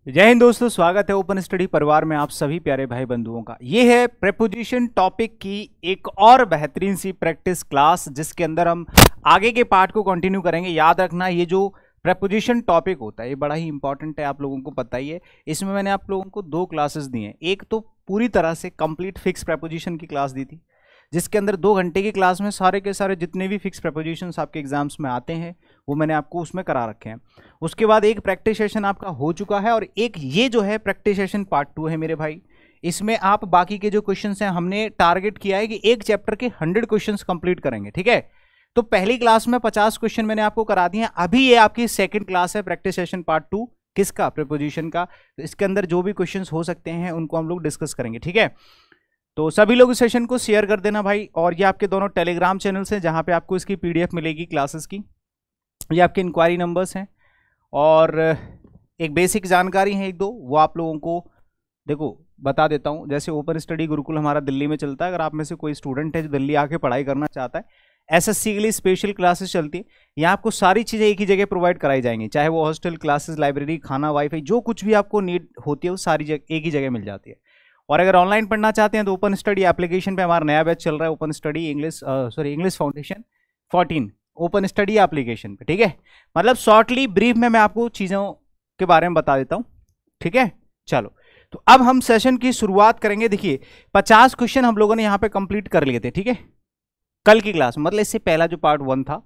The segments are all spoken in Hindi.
जय हिंद दोस्तों, स्वागत है ओपन स्टडी परिवार में आप सभी प्यारे भाई बंधुओं का। ये है प्रेपोजिशन टॉपिक की एक और बेहतरीन सी प्रैक्टिस क्लास, जिसके अंदर हम आगे के पार्ट को कंटिन्यू करेंगे। याद रखना, ये जो प्रेपोजिशन टॉपिक होता है ये बड़ा ही इंपॉर्टेंट है, आप लोगों को पता ही है। इसमें मैंने आप लोगों को दो क्लासेस दी हैं। एक तो पूरी तरह से कंप्लीट फिक्स प्रेपोजिशन की क्लास दी थी, जिसके अंदर 2 घंटे की क्लास में सारे के सारे जितने भी फिक्स प्रेपोजिशंस आपके एग्जाम्स में आते हैं वो मैंने आपको उसमें करा रखे हैं। उसके बाद एक प्रैक्टिस सेशन आपका हो चुका है और एक ये जो है प्रैक्टिस सेशन पार्ट 2 है मेरे भाई। इसमें आप बाकी के जो क्वेश्चंस हैं, हमने टारगेट किया है कि एक चैप्टर के 100 क्वेश्चंस कंप्लीट करेंगे, ठीक है। तो पहली क्लास में 50 क्वेश्चन मैंने आपको करा दिए हैं। अभी ये आपकी सेकेंड क्लास है प्रैक्टिस सेशन पार्ट 2, किसका? प्रेपोजिशन का। तो इसके अंदर जो भी क्वेश्चन हो सकते हैं उनको हम लोग डिस्कस करेंगे, ठीक है। तो सभी लोग इस सेशन को शेयर कर देना भाई। और ये आपके दोनों टेलीग्राम चैनल्स हैं जहां पे आपको इसकी पीडीएफ मिलेगी क्लासेस की। ये आपके इंक्वायरी नंबर्स हैं और एक बेसिक जानकारी है, एक दो वो आप लोगों को देखो बता देता हूं। जैसे ओपन स्टडी गुरुकुल हमारा दिल्ली में चलता है। अगर आप में से कोई स्टूडेंट है जो दिल्ली आके पढ़ाई करना चाहता है, एसएससी के लिए स्पेशल क्लासेस चलती है। यहाँ आपको सारी चीज़ें एक ही जगह प्रोवाइड कराई जाएंगी, चाहे वो हॉस्टल, क्लासेस, लाइब्रेरी, खाना, वाईफाई, जो कुछ भी आपको नीड होती है वो सारी एक ही जगह मिल जाती है। और अगर ऑनलाइन पढ़ना चाहते हैं तो ओपन स्टडी एप्लीकेशन पे हमारा नया बैच चल रहा है, open study English foundation 14 open study application पे, ठीक है। मतलब शॉर्टली ब्रीफ में मैं आपको चीज़ों के बारे में बता देता हूँ, ठीक है। चलो, तो अब हम सेशन की शुरुआत करेंगे। देखिए 50 क्वेश्चन हम लोगों ने यहाँ पे कंप्लीट कर लिए थे, ठीक है, कल की क्लास, मतलब इससे पहला जो पार्ट 1 था।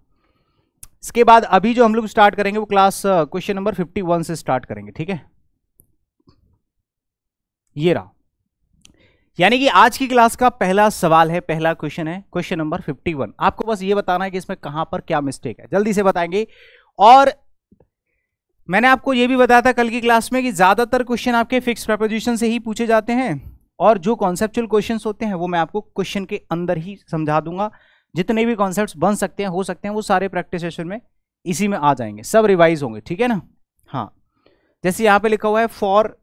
इसके बाद अभी जो हम लोग स्टार्ट करेंगे वो क्लास क्वेश्चन नंबर 51 से स्टार्ट करेंगे, ठीक है। ये रहा, यानी कि आज की क्लास का पहला सवाल है, पहला क्वेश्चन है क्वेश्चन नंबर 51। आपको बस ये बताना है कि इसमें कहां पर क्या मिस्टेक है, जल्दी से बताएंगे। और मैंने आपको ये भी बताया था कल की क्लास में कि ज्यादातर क्वेश्चन आपके फिक्स प्रेपोजिशन से ही पूछे जाते हैं और जो कॉन्सेप्चुअल क्वेश्चंस होते हैं वो मैं आपको क्वेश्चन के अंदर ही समझा दूंगा। जितने भी कॉन्सेप्ट्स बन सकते हैं, हो सकते हैं, वो सारे प्रैक्टिस सेशन में इसी में आ जाएंगे, सब रिवाइज होंगे, ठीक है ना। हाँ, जैसे यहाँ पे लिखा हुआ है for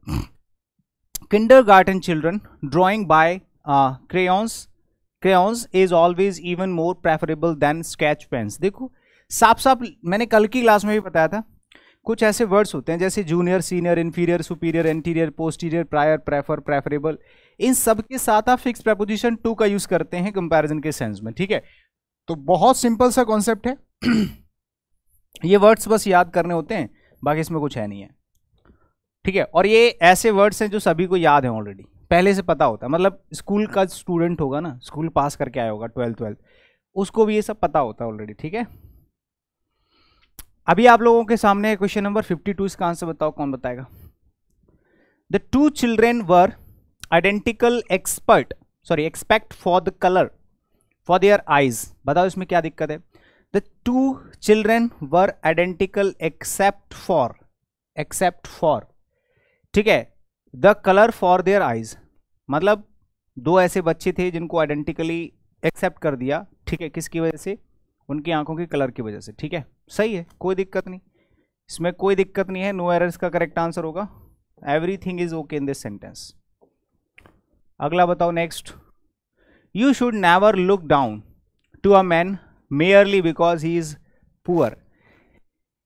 kindergarten children drawing by crayons is always even more preferable than sketch pens। देखो साफ साफ मैंने कल की क्लास में भी बताया था, कुछ ऐसे वर्ड्स होते हैं जैसे junior, senior, inferior, superior, anterior, posterior, prior, prefer, preferable. इन सब के साथ आप फिक्स प्रेपोजिशन टू का यूज करते हैं कंपैरिजन के सेंस में, ठीक है। तो बहुत सिंपल सा कॉन्सेप्ट है ये वर्ड्स बस याद करने होते हैं, बाकी इसमें कुछ है नहीं है, ठीक है। और ये ऐसे वर्ड्स हैं जो सभी को याद है, ऑलरेडी पहले से पता होता है। मतलब स्कूल का स्टूडेंट होगा ना, स्कूल पास करके आया होगा 12th, उसको भी ये सब पता होता है ऑलरेडी, ठीक है। अभी आप लोगों के सामने है क्वेश्चन नंबर 52। इसका आंसर बताओ, कौन बताएगा? The 2 children were identical expect for the colour for their eyes. बताओ इसमें क्या दिक्कत है? The 2 children were identical except for, ठीक है, the colour for their eyes. मतलब 2 ऐसे बच्चे थे जिनको आइडेंटिकली एक्सेप्ट कर दिया, ठीक है, किसकी वजह से? उनकी आंखों के कलर की वजह से, ठीक है। सही है, कोई दिक्कत नहीं, इसमें कोई दिक्कत नहीं है। नो एरर्स का करेक्ट आंसर होगा। Everything is okay in this sentence. अगला बताओ, next. You should never look down to a man merely because he is poor.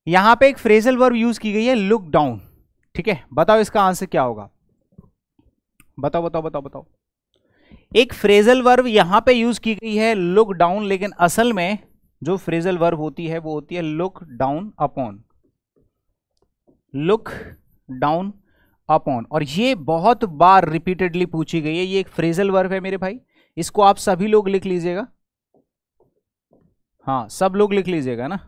यहां पे एक फ्रेजल वर्ब यूज की गई है, लुक डाउन, ठीक है। बताओ इसका आंसर क्या होगा? बताओ बताओ बताओ बताओ। एक फ्रेजल वर्ब यहां पे यूज की गई है लुक डाउन, लेकिन असल में जो फ्रेजल वर्ब होती है वो होती है look down upon, look down upon. और ये बहुत बार रिपीटेडली पूछी गई है। ये एक फ्रेजल वर्ब है मेरे भाई, इसको आप सभी लोग लिख लीजिएगा। हाँ, सब लोग लिख लीजिएगा ना।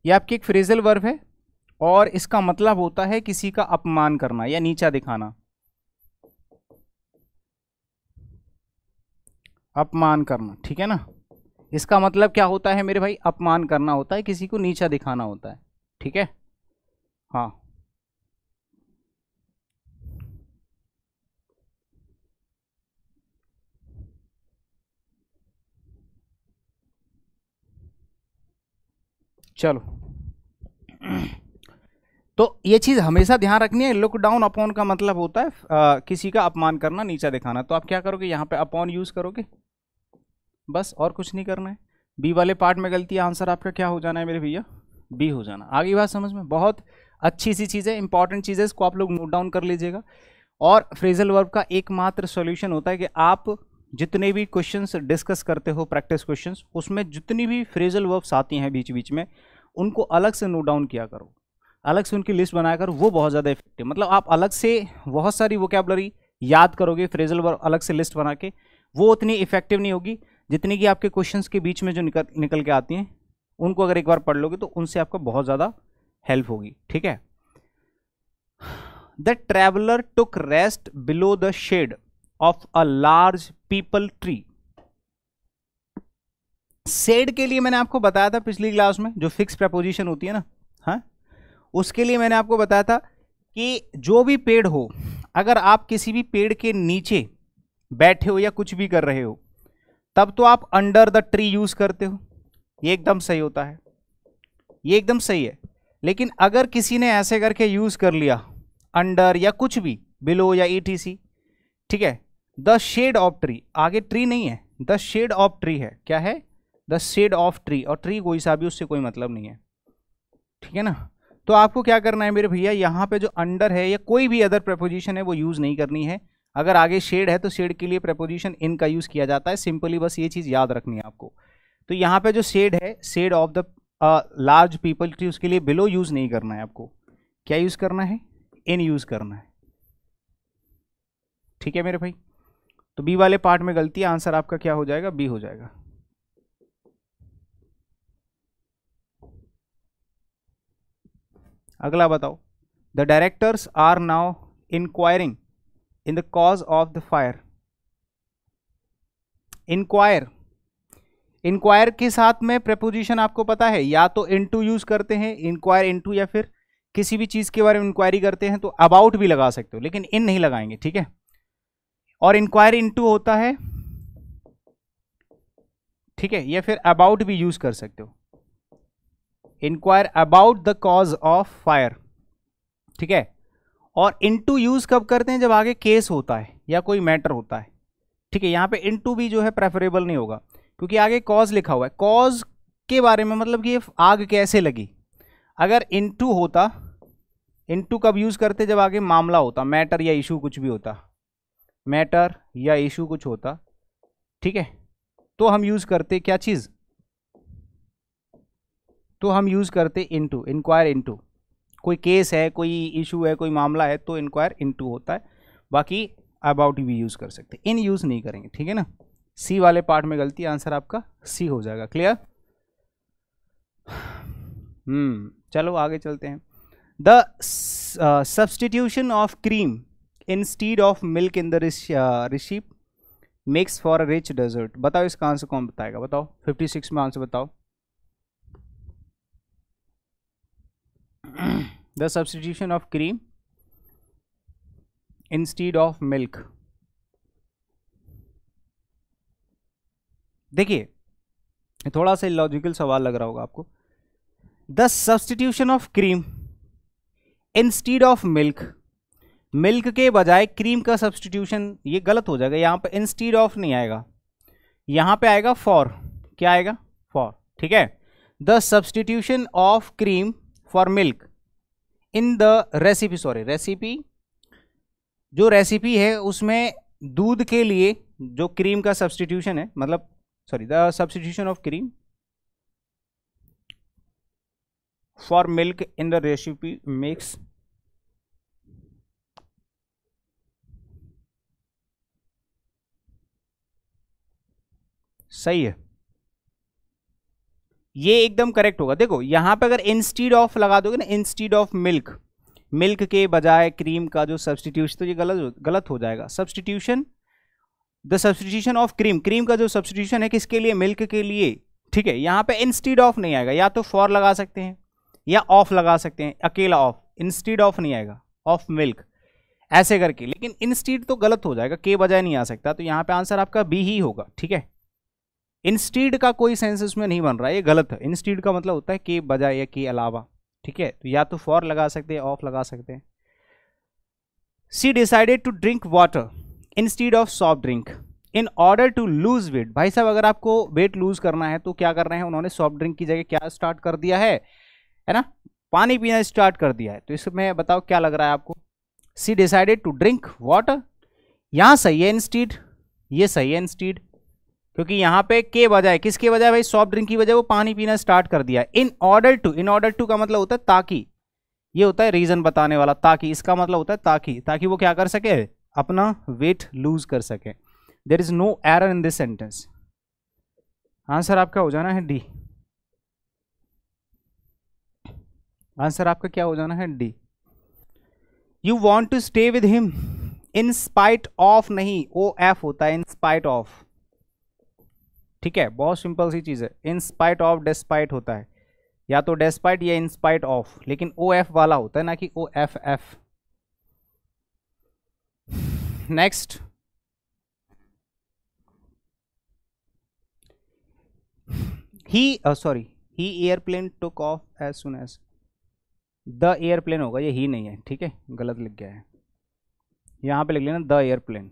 ये आपकी एक फ्रेजल वर्ब है और इसका मतलब होता है किसी का अपमान करना या नीचा दिखाना, अपमान करना, ठीक है ना। इसका मतलब क्या होता है मेरे भाई? अपमान करना होता है, किसी को नीचा दिखाना होता है, ठीक है। हाँ, चलो तो ये चीज हमेशा ध्यान रखनी है। लुक डाउन अपॉन का मतलब होता है किसी का अपमान करना, नीचा दिखाना। तो आप क्या करोगे? यहाँ पे अपॉन यूज करोगे, बस, और कुछ नहीं करना है। बी वाले पार्ट में गलती है, आंसर आपका क्या हो जाना है मेरे भैया, बी हो जाना। आगे बात समझ में, बहुत अच्छी सी चीज़ है, इंपॉर्टेंट चीज़ है, इसको आप लोग नोट डाउन कर लीजिएगा। और फ्रेजल वर्ब का एकमात्र सॉल्यूशन होता है कि आप जितने भी क्वेश्चंस डिस्कस करते हो, प्रैक्टिस क्वेश्चंस, उसमें जितनी भी फ्रेजल वर्ब्स आती हैं बीच बीच में, उनको अलग से नोट डाउन किया करो, अलग से उनकी लिस्ट बनाया करो, वो बहुत ज़्यादा इफेक्टिव। मतलब आप अलग से बहुत सारी वोकैबुलरी याद करोगे फ्रेजल वर्ब अलग से लिस्ट बना के, वो उतनी इफेक्टिव नहीं होगी जितनी कि आपके क्वेश्चंस के बीच में जो निकल के आती हैं, उनको अगर एक बार पढ़ लोगे तो उनसे आपका बहुत ज़्यादा हेल्प होगी। ठीक है। The traveller took rest below the shade of a large peepal tree. Shade के लिए मैंने आपको बताया था पिछली क्लास में, जो फिक्स प्रपोजिशन होती है ना, हाँ, उसके लिए मैंने आपको बताया था कि जो भी पेड़ हो, अगर आप किसी भी पेड़ के नीचे बैठे हो या कुछ भी कर रहे हो, तब तो आप अंडर द ट्री यूज करते हो, ये एकदम सही होता है, ये एकदम सही है। लेकिन अगर किसी ने ऐसे करके यूज कर लिया अंडर या कुछ भी, बिलो या ईटीसी, ठीक है, द शेड ऑफ ट्री, आगे ट्री नहीं है, द शेड ऑफ ट्री है, क्या है, द शेड ऑफ ट्री, और ट्री कोई सा भी, उससे कोई मतलब नहीं है। ठीक है ना। तो आपको क्या करना है मेरे भैया, यहाँ पे जो अंडर है या कोई भी अदर प्रपोजिशन है वो यूज नहीं करनी है। अगर आगे शेड है तो शेड के लिए प्रपोजिशन इन का यूज किया जाता है, सिंपली बस ये चीज याद रखनी है आपको। तो यहाँ पे जो शेड है, shade of the large peepal tree, उसके लिए बिलो यूज नहीं करना है आपको, क्या यूज करना है, इन यूज करना है। ठीक है मेरे भाई। तो बी वाले पार्ट में गलती है, आंसर आपका क्या हो जाएगा, बी हो जाएगा। अगला बताओ, the directors are now inquiring in the cause of the fire. Inquire, inquire के साथ में प्रपोजिशन आपको पता है, या तो इनटू यूज करते हैं, इंक्वायर इनटू, या फिर किसी भी चीज के बारे में इंक्वायरी करते हैं तो अबाउट भी लगा सकते हो, लेकिन इन नहीं लगाएंगे। ठीक है। और इंक्वायरी इनटू होता है, ठीक है, या फिर अबाउट भी यूज कर सकते हो, inquire about the cause of fire. ठीक है। और इनटू यूज कब करते हैं, जब आगे केस होता है या कोई मैटर होता है। ठीक है। यहाँ पे इनटू भी जो है प्रेफरेबल नहीं होगा, क्योंकि आगे कॉज लिखा हुआ है, कॉज के बारे में, मतलब कि ये आग कैसे लगी। अगर इनटू होता, इनटू कब यूज करते, जब आगे मामला होता, मैटर या इशू कुछ भी होता, मैटर या इशू कुछ होता, ठीक है, तो हम यूज करते क्या चीज, तो हम यूज करते इनटू, इंक्वायर इनटू। कोई केस है, कोई इशू है, कोई मामला है, तो इंक्वायर इनटू होता है। बाकी अबाउट भी यूज कर सकते, इन यूज नहीं करेंगे। ठीक है ना। सी वाले पार्ट में गलती, आंसर आपका सी हो जाएगा। क्लियर। चलो आगे चलते हैं। The substitution of cream instead of milk in the recipe makes for a rich dessert. बताओ इसका आंसर कौन बताएगा, बताओ 56 में आंसर बताओ। The substitution of cream instead of milk. देखिए थोड़ा सा लॉजिकल सवाल लग रहा होगा आपको। The substitution of cream instead of milk, milk के बजाय क्रीम का सब्सटीट्यूशन, ये गलत हो जाएगा। यहां पे इंस्टीड ऑफ नहीं आएगा, यहां पे आएगा फॉर। क्या आएगा, फॉर। ठीक है। The substitution of cream for milk in the recipe, sorry recipe, जो रेसिपी है उसमें दूध के लिए जो क्रीम का सब्सटीट्यूशन है, मतलब sorry the substitution of cream for milk in the recipe makes, सही है, ये एकदम करेक्ट होगा। देखो यहां पे अगर इंस्टीड ऑफ लगा दोगे ना, इंस्टीड ऑफ मिल्क, मिल्क के बजाय क्रीम का जो सब्सटीट्यूशन, तो ये गलत हो जाएगा। Substitution, the substitution of cream, cream का जो सब्सटीट्यूशन है किसके लिए, मिल्क के लिए। ठीक है। यहां पे इंस्टीड ऑफ नहीं आएगा, या तो फॉर लगा सकते हैं या ऑफ लगा सकते हैं, अकेला ऑफ, इंस्टीड ऑफ नहीं आएगा, ऑफ मिल्क ऐसे करके। लेकिन इंस्टीड तो गलत हो जाएगा, के बजाय नहीं आ सकता, तो यहां पे आंसर आपका बी ही होगा। ठीक है। इंस्टीड का कोई सेंस इसमें नहीं बन रहा है, ये गलत है। इंस्टीड का मतलब होता है के बजाय या के अलावा। ठीक है। तो या तो फॉर लगा सकते हैं, ऑफ लगा सकते हैं। She decided to drink water instead of soft drink in order to lose weight. भाई साहब अगर आपको वेट लूज करना है तो क्या कर रहे हैं, उन्होंने सॉफ्ट ड्रिंक की जगह क्या स्टार्ट कर दिया है ना, पानी पीना स्टार्ट कर दिया है। तो इसमें बताओ क्या लग रहा है आपको, सी डिसाइडेड टू ड्रिंक वाटर। यहां सही है इंस्टीड, ये सही है इंस्टीड, क्योंकि यहां पे के बजाय किसके बजाय भाई, सॉफ्ट ड्रिंक की बजाय वो पानी पीना स्टार्ट कर दिया। इन ऑर्डर टू का मतलब होता है ताकि, ये होता है रीजन बताने वाला, ताकि, इसका मतलब होता है ताकि वो क्या कर सके, अपना वेट लूज कर सके। There is no error in this sentence. Answer आपका हो जाना है डी, आंसर आपका क्या हो जाना है D. You want to stay with him in spite of, नहीं ओ एफ होता है इन स्पाइट ऑफ, ठीक है, बहुत सिंपल सी चीज है। इन स्पाइट ऑफ डेस्पाइट होता है, या तो डेस्पाइट या इन स्पाइट ऑफ, लेकिन ओ एफ वाला होता है ना कि O F F. Next, he airplane took off as soon as, the airplane होगा, ये ही नहीं है, ठीक है, गलत लिख गया है, यहां पे लिख लेना द एयरप्लेन।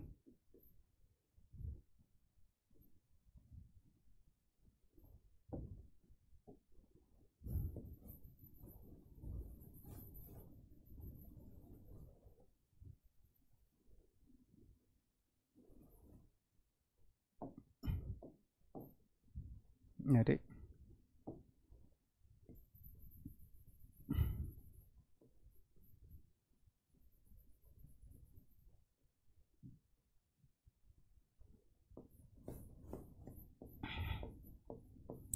अरे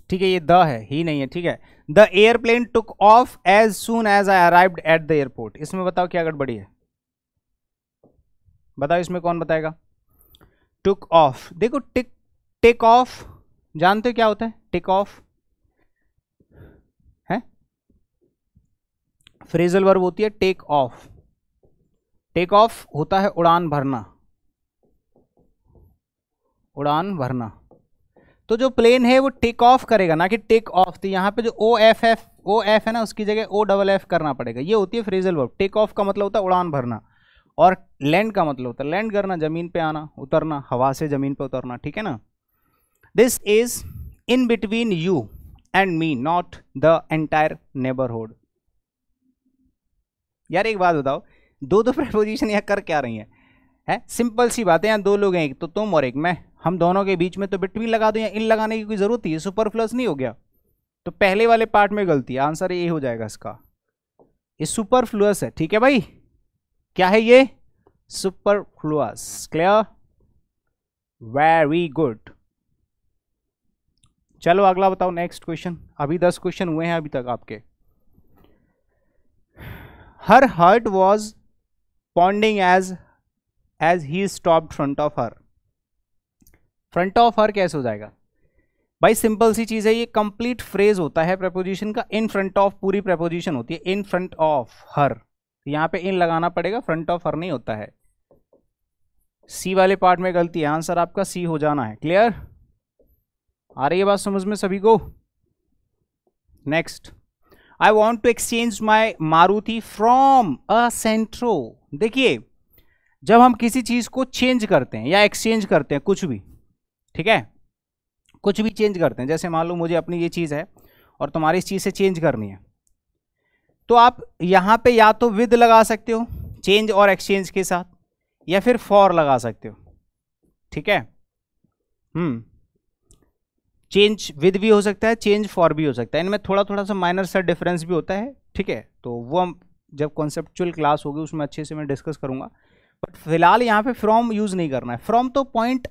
ठीक है, ये द है, ही नहीं है, ठीक है। The airplane took off as soon as I arrived at the airport. इसमें बताओ क्या गड़बड़ी है, बताओ इसमें कौन बताएगा। टुक ऑफ, देखो टेक ऑफ जानते हो क्या होता है, टेक ऑफ है फ्रेजल वर्ब होती है टेक ऑफ। टेक ऑफ होता है उड़ान भरना, उड़ान भरना। तो जो प्लेन है वो टेक ऑफ करेगा ना कि टेक ऑफ, तो यहाँ पे जो ओ एफ है ना, उसकी जगह ओ डबल एफ करना पड़ेगा। ये होती है फ्रेजल वर्ब। टेक ऑफ का मतलब होता है उड़ान भरना, और लैंड का मतलब होता है लैंड करना, जमीन पे आना, उतरना, हवा से जमीन पे उतरना, ठीक है ना। This is in between you and me, not the entire neighbourhood. यार एक बात बताओ, दो प्रेपोजिशन यहाँ कर क्या रही है सिंपल सी बात है। यहाँ दो लोग हैं, एक तो तुम और एक मैं, हम दोनों के बीच में तो बिटवीन लगा दो, या इन लगाने की कोई जरूरत ही, सुपरफ्लुअस नहीं हो गया। तो पहले वाले पार्ट में गलती है, आंसर ये हो जाएगा इसका, ये सुपरफ्लुअस है, ठीक है भाई, क्या है ये, सुपरफ्लुअस। Clear, very good. चलो अगला बताओ, नेक्स्ट क्वेश्चन। अभी 10 क्वेश्चन हुए हैं अभी तक आपके। Her heart was pounding as he stopped front of her. Front of her कैसे हो जाएगा भाई, सिंपल सी चीज है, ये कंप्लीट फ्रेज होता है प्रपोजिशन का। इन फ्रंट ऑफ पूरी प्रपोजिशन होती है, इन फ्रंट ऑफ हर, यहां पे इन लगाना पड़ेगा, फ्रंट ऑफ हर नहीं होता है। सी वाले पार्ट में गलती है, आंसर आपका सी हो जाना है। क्लियर, आ रही है बात समझ में सभी को। Next, I want to exchange my Maruti from a Santro. देखिए जब हम किसी चीज को चेंज करते हैं या एक्सचेंज करते हैं, कुछ भी, ठीक है, कुछ भी चेंज करते हैं, जैसे मान लो मुझे अपनी ये चीज है और तुम्हारी इस चीज से चेंज करनी है, तो आप यहां पे या तो विद लगा सकते हो चेंज और एक्सचेंज के साथ, या फिर फॉर लगा सकते हो, ठीक है। चेंज विद भी हो सकता है, चेंज फॉर भी हो सकता है, इनमें थोड़ा थोड़ा सा माइनर सा डिफरेंस भी होता है, ठीक है। तो वो हम जब कॉन्सेप्चुअल क्लास होगी उसमें अच्छे से मैं डिस्कस करूंगा, बट फिलहाल यहाँ पे फ्रॉम यूज नहीं करना है। फ्रॉम तो पॉइंट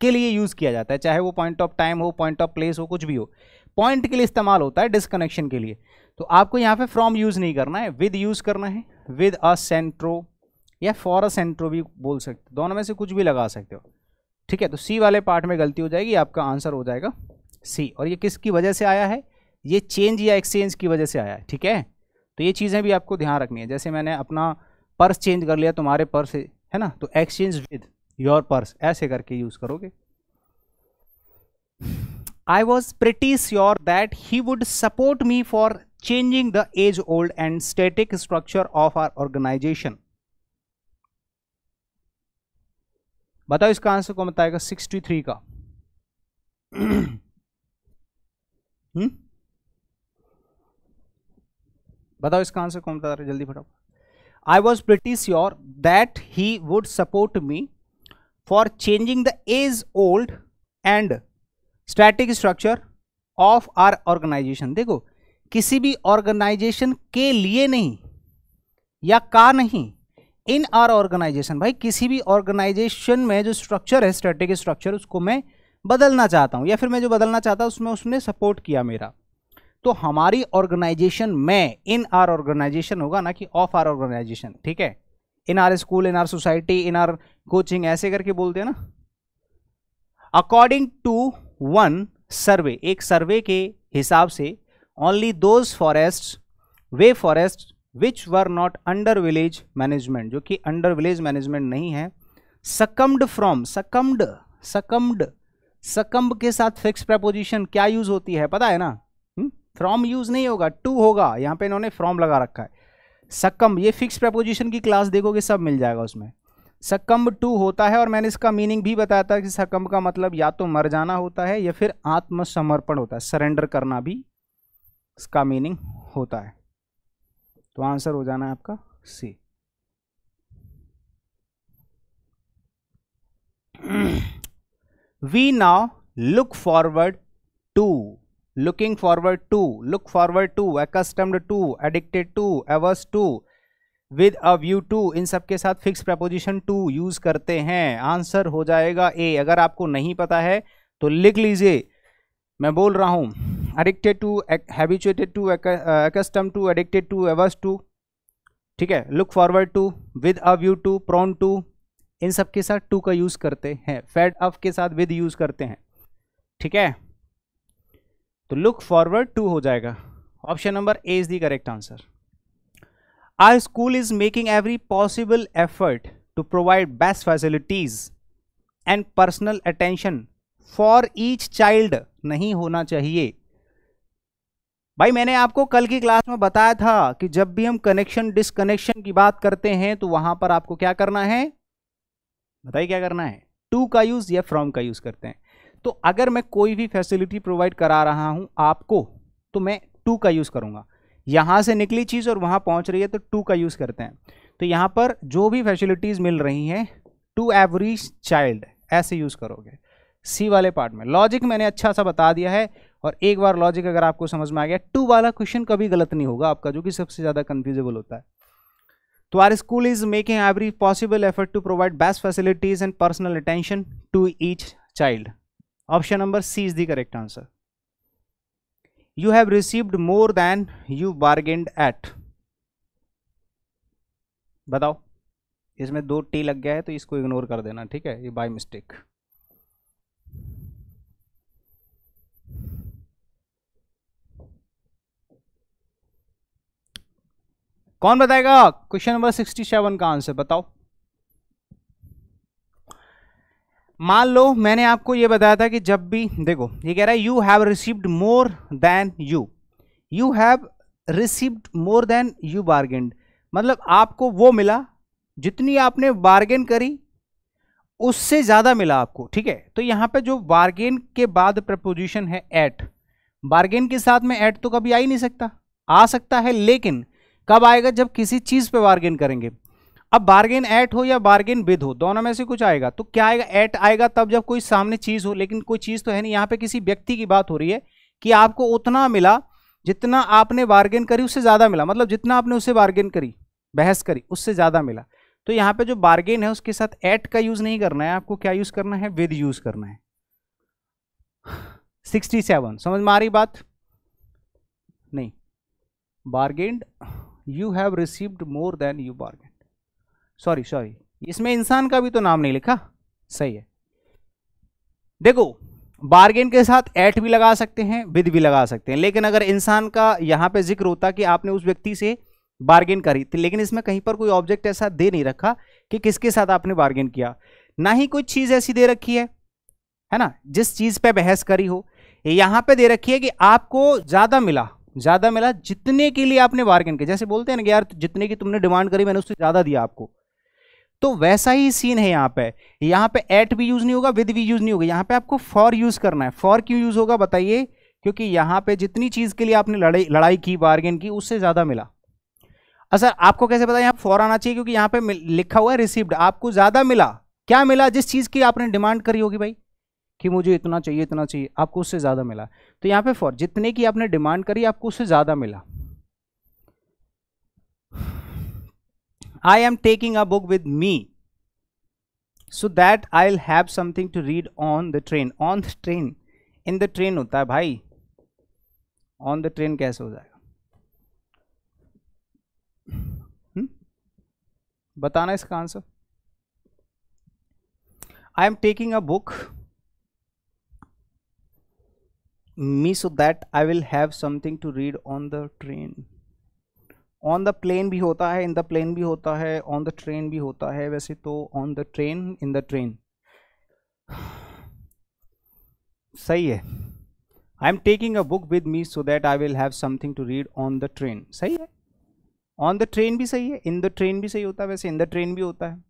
के लिए यूज किया जाता है, चाहे वो पॉइंट ऑफ टाइम हो, पॉइंट ऑफ प्लेस हो, कुछ भी हो, पॉइंट के लिए इस्तेमाल होता है, डिस्कनेक्शन के लिए। तो आपको यहाँ पे फ्रॉम यूज नहीं करना है, विद यूज करना है, विद अ सेंट्रो या फॉर अ सेंट्रो भी बोल सकते हो, दोनों में से कुछ भी लगा सकते हो, ठीक है। तो सी वाले पार्ट में गलती हो जाएगी, आपका आंसर हो जाएगा सी। और ये किसकी वजह से आया है, ये चेंज या एक्सचेंज की वजह से आया है, ठीक है। तो ये चीज़ें भी आपको ध्यान रखनी है, जैसे मैंने अपना पर्स चेंज कर लिया तुम्हारे पर्स से, है ना, तो एक्सचेंज विद योर पर्स ऐसे करके यूज करोगे। I was pretty sure that he would support me for changing the age-old and static structure of our organization. बताओ इसका आंसर कौन बताएगा 63 का? बताओ इसका आंसर कौन बता रहा है, जल्दी फटाफट। I was pretty sure that he would support me for changing the age old and static structure of our organisation. देखो, किसी भी ऑर्गेनाइजेशन के लिए नहीं या का नहीं, इन आर ऑर्गेनाइजेशन। भाई किसी भी ऑर्गेनाइजेशन में जो स्ट्रक्चर है, स्टैटिक स्ट्रक्चर, उसको मैं बदलना चाहता हूं, या फिर मैं जो बदलना चाहता हूं उसमें उसने सपोर्ट किया मेरा। तो हमारी ऑर्गेनाइजेशन में, इन आर ऑर्गेनाइजेशन होगा ना कि ऑफ आर ऑर्गेनाइजेशन, ठीक है। इन are school, in our society, in are coaching, ऐसे करके बोलते हैं ना। अकॉर्डिंग टू वन सर्वे, एक सर्वे के हिसाब से, only those forest, way forest which were not under village management, जो कि अंडर विलेज मैनेजमेंट नहीं है, सकम्ड फ्रॉम, सकम्ड के साथ फिक्स प्रपोजिशन क्या यूज होती है पता है ना? फ्रॉम यूज नहीं होगा, टू होगा। यहां पे इन्होंने फ्रॉम लगा रखा है। सकम्ब, ये फिक्स प्रपोजिशन की क्लास देखोगे सब मिल जाएगा उसमें। सकम्ब टू होता है, और मैंने इसका मीनिंग भी बताया था कि सकम्ब का मतलब या तो मर जाना होता है या फिर आत्मसमर्पण होता है, सरेंडर करना भी इसका मीनिंग होता है। तो आंसर हो जाना है आपका C. We now look forward to, looking forward to, look forward to, accustomed to, addicted to, averse to, with a view to, इन सब के साथ फिक्स प्रपोजिशन टू यूज करते हैं। आंसर हो जाएगा ए। अगर आपको नहीं पता है तो लिख लीजिए, मैं बोल रहा हूं, addicted to, habituated to, accustomed to, addicted to, averse to, ठीक है, look forward to, with a view to, prone to, इन सब के साथ टू का यूज करते हैं। फेड अप के साथ विद यूज करते हैं, ठीक है। तो लुक फॉरवर्ड टू हो जाएगा। Option number A is the correct answer. Our school is making every possible effort to provide best facilities and personal attention for each child, नहीं होना चाहिए। भाई मैंने आपको कल की क्लास में बताया था कि जब भी हम कनेक्शन डिसकनेक्शन की बात करते हैं तो वहां पर आपको क्या करना है, बताइए क्या करना है, टू का यूज या फ्रॉम का यूज करते हैं। तो अगर मैं कोई भी फैसिलिटी प्रोवाइड करा रहा हूं आपको तो मैं टू का यूज करूंगा। यहां से निकली चीज और वहां पहुंच रही है तो टू का यूज करते हैं। तो यहां पर जो भी फैसिलिटीज मिल रही हैं टू एवरी चाइल्ड, ऐसे यूज करोगे। सी वाले पार्ट में लॉजिक मैंने अच्छा सा बता दिया है, और एक बार लॉजिक अगर आपको समझ में आ गया, टू वाला क्वेश्चन कभी गलत नहीं होगा आपका, जो कि सबसे ज्यादा कंफ्यूजेबल होता है। तो our school is making every possible effort to provide best facilities and personal attention to each child. Option number C is the correct answer. You have received more than you bargained at, बताओ। इसमें दो टी लग गया है तो इसको इग्नोर कर देना, ठीक है, ये बाय मिस्टेक। कौन बताएगा क्वेश्चन नंबर 67 का आंसर, बताओ। मान लो मैंने आपको ये बताया था कि जब भी, देखो ये कह रहा है you have received more than you have received more than you bargained, मतलब आपको वो मिला जितनी आपने बार्गेन करी उससे ज्यादा मिला आपको, ठीक है। तो यहां पे जो बार्गेन के बाद प्रपोजिशन है एट, बार्गेन के साथ में एट तो कभी आ ही नहीं सकता, आ सकता है लेकिन कब आएगा, जब किसी चीज पे बार्गेन करेंगे। अब बार्गेन एट हो या बार्गेन विद हो, दोनों में से कुछ आएगा। तो क्या आएगा, एट आएगा तब जब कोई सामने चीज हो, लेकिन कोई चीज तो है नहीं। यहाँ पे किसी व्यक्ति की बात हो रही है कि आपको उतना मिला जितना आपने बार्गेन करी उससे ज्यादा मिला, मतलब जितना आपने उससे बार्गेन करी, बहस करी, उससे ज्यादा मिला। तो यहाँ पे जो बार्गेन है उसके साथ एट का यूज नहीं करना है, आपको क्या यूज करना है, विद यूज करना है। 67 समझ में आ रही बात? नहीं, bargained, you have received more than you bargained, sorry इसमें इंसान का भी तो नाम नहीं लिखा, सही है। देखो बार्गेन के साथ एट भी लगा सकते हैं, विद भी लगा सकते हैं, लेकिन अगर इंसान का यहां पे जिक्र होता कि आपने उस व्यक्ति से बार्गेन करी थी, लेकिन इसमें कहीं पर कोई ऑब्जेक्ट ऐसा दे नहीं रखा कि किसके साथ आपने बार्गेन किया, ना ही कोई चीज ऐसी दे रखी है ना, जिस चीज पे बहस करी हो। यहां पे दे रखी है कि आपको ज्यादा मिला जितने के लिए आपने बार्गेन किया। जैसे बोलते हैं ना कि यार जितने की तुमने डिमांड करी मैंने उससे ज्यादा दिया आपको, तो वैसा ही सीन है यहाँ पे एट भी यूज नहीं होगा, विद भी यूज नहीं होगा, यहाँ पे आपको फॉर यूज करना है। फॉर क्यों यूज होगा बताइए? क्योंकि यहाँ पे जितनी चीज के लिए आपने लड़ाई की, बार्गेन की, उससे ज्यादा मिला। अच्छा, आपको कैसे पता यहाँ फॉर आना चाहिए? क्योंकि यहाँ पे लिखा हुआ है रिसीव्ड, आपको ज्यादा मिला। क्या मिला? जिस चीज की आपने डिमांड करी होगी भाई कि मुझे इतना चाहिए, आपको उससे ज्यादा मिला। तो यहाँ पे फॉर, जितने की आपने डिमांड करी आपको उससे ज्यादा मिला। I am taking a book with me so that I'll have something to read on the train. On the train, in the train होता है भाई, on the train कैसे हो जाएगा? बताना इसका answer. I am taking a book me so that I will have something to read on the train. On the plane भी होता है, इन द प्लेन भी होता है, ऑन द ट्रेन भी होता है। वैसे तो on the train, in the train सही है। I am taking a book with me so that I will have something to read on the train, सही है। ऑन द ट्रेन भी सही है, इन द ट्रेन भी सही होता है, वैसे इन द ट्रेन भी होता है।